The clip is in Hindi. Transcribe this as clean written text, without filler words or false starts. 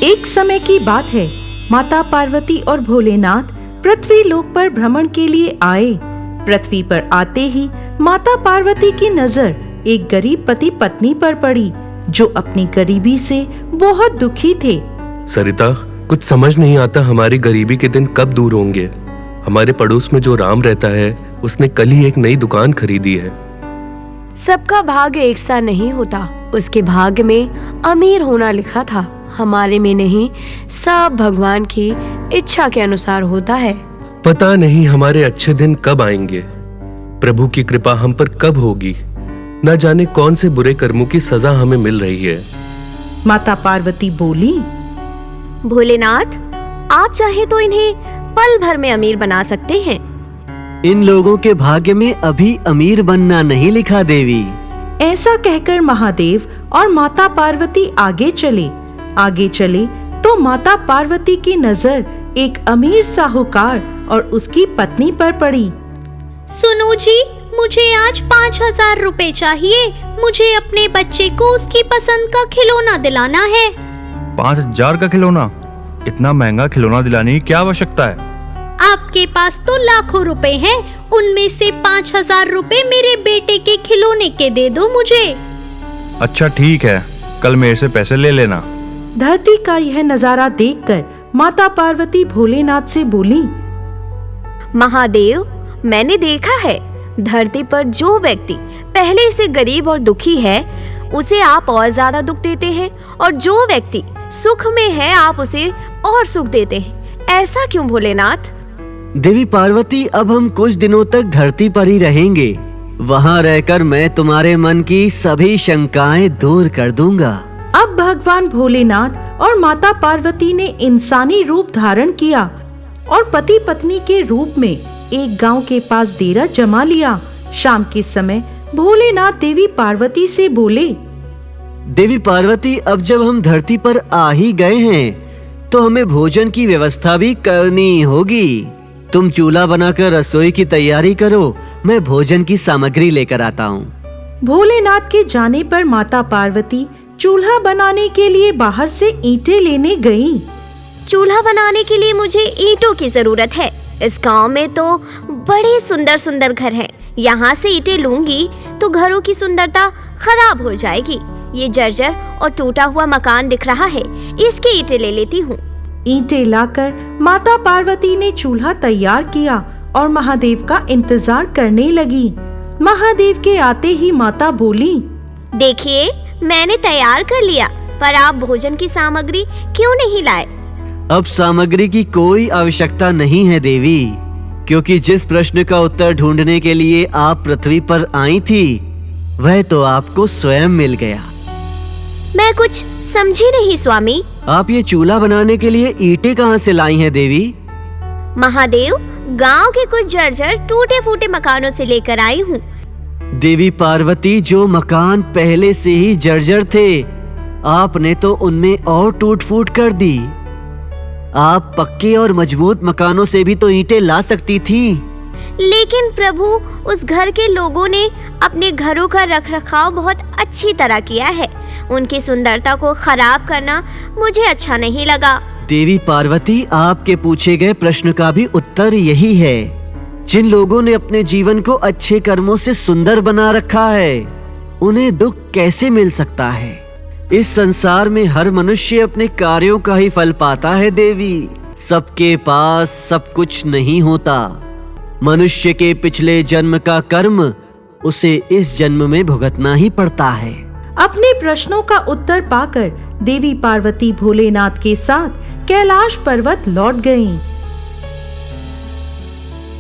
एक समय की बात है, माता पार्वती और भोलेनाथ पृथ्वी लोक पर भ्रमण के लिए आए। पृथ्वी पर आते ही माता पार्वती की नजर एक गरीब पति पत्नी पर पड़ी, जो अपनी गरीबी से बहुत दुखी थे। सरिता, कुछ समझ नहीं आता हमारी गरीबी के दिन कब दूर होंगे। हमारे पड़ोस में जो राम रहता है, उसने कल ही एक नई दुकान खरीदी है। सबका भाग्य एक सा नहीं होता। उसके भाग्य में अमीर होना लिखा था, हमारे में नहीं। सब भगवान की इच्छा के अनुसार होता है। पता नहीं हमारे अच्छे दिन कब आएंगे। प्रभु की कृपा हम पर कब होगी। न जाने कौन से बुरे कर्मों की सजा हमें मिल रही है। माता पार्वती बोली, भोलेनाथ, आप चाहे तो इन्हें पल भर में अमीर बना सकते हैं। इन लोगों के भाग्य में अभी अमीर बनना नहीं लिखा देवी। ऐसा कहकर महादेव और माता पार्वती आगे चले तो माता पार्वती की नजर एक अमीर साहूकार और उसकी पत्नी पर पड़ी। सुनो जी, मुझे आज 5,000 रुपए चाहिए। मुझे अपने बच्चे को उसकी पसंद का खिलौना दिलाना है। 5,000 का खिलौना? इतना महंगा खिलौना दिलाने की क्या आवश्यकता है? आपके पास तो लाखों रुपए हैं, उनमें से 5,000 रुपए मेरे बेटे के खिलौने के दे दो मुझे। अच्छा ठीक है, कल मेरे से पैसे ले लेना। धरती का यह नजारा देखकर माता पार्वती भोलेनाथ से बोली, महादेव, मैंने देखा है धरती पर जो व्यक्ति पहले से गरीब और दुखी है, उसे आप और ज्यादा दुख देते हैं, और जो व्यक्ति सुख में है आप उसे और सुख देते हैं। ऐसा क्यों भोलेनाथ? देवी पार्वती, अब हम कुछ दिनों तक धरती पर ही रहेंगे। वहाँ रहकर मैं तुम्हारे मन की सभी शंकाएं दूर कर दूंगा। अब भगवान भोलेनाथ और माता पार्वती ने इंसानी रूप धारण किया और पति पत्नी के रूप में एक गांव के पास डेरा जमा लिया। शाम के समय भोलेनाथ देवी पार्वती से बोले, देवी पार्वती, अब जब हम धरती पर आ ही गए हैं तो हमें भोजन की व्यवस्था भी करनी होगी। तुम चूल्हा बनाकर रसोई की तैयारी करो, मैं भोजन की सामग्री लेकर आता हूँ। भोलेनाथ के जाने पर माता पार्वती चूल्हा बनाने के लिए बाहर से ईंटें लेने गईं। चूल्हा बनाने के लिए मुझे ईंटों की जरूरत है। इस गांव में तो बड़े सुंदर सुंदर घर हैं। यहाँ से ईंटें लूंगी तो घरों की सुंदरता खराब हो जाएगी। ये जर्जर और टूटा हुआ मकान दिख रहा है, इसकी ईंटें ले लेती हूँ। ईंटें लाकर माता पार्वती ने चूल्हा तैयार किया और महादेव का इंतजार करने लगी। महादेव के आते ही माता बोली, देखिए, मैंने तैयार कर लिया, पर आप भोजन की सामग्री क्यों नहीं लाए? अब सामग्री की कोई आवश्यकता नहीं है देवी, क्योंकि जिस प्रश्न का उत्तर ढूंढने के लिए आप पृथ्वी पर आई थी, वह तो आपको स्वयं मिल गया। मैं कुछ समझी नहीं स्वामी। आप ये चूल्हा बनाने के लिए ईंटें कहाँ से लाई हैं देवी? महादेव, गांव के कुछ जर्जर टूटे फूटे मकानों से लेकर आई हूँ। देवी पार्वती, जो मकान पहले से ही जर्जर थे, आपने तो उनमें और टूट फूट कर दी। आप पक्के और मजबूत मकानों से भी तो ईंटें ला सकती थी। लेकिन प्रभु, उस घर के लोगों ने अपने घरों का रखरखाव बहुत अच्छी तरह किया है। उनकी सुंदरता को खराब करना मुझे अच्छा नहीं लगा। देवी पार्वती, आपके पूछे गए प्रश्न का भी उत्तर यही है। जिन लोगों ने अपने जीवन को अच्छे कर्मों से सुंदर बना रखा है, उन्हें दुख कैसे मिल सकता है? इस संसार में हर मनुष्य अपने कार्यों का ही फल पाता है देवी। सबके पास सब कुछ नहीं होता। मनुष्य के पिछले जन्म का कर्म उसे इस जन्म में भुगतना ही पड़ता है। अपने प्रश्नों का उत्तर पाकर देवी पार्वती भोलेनाथ के साथ कैलाश पर्वत लौट गईं।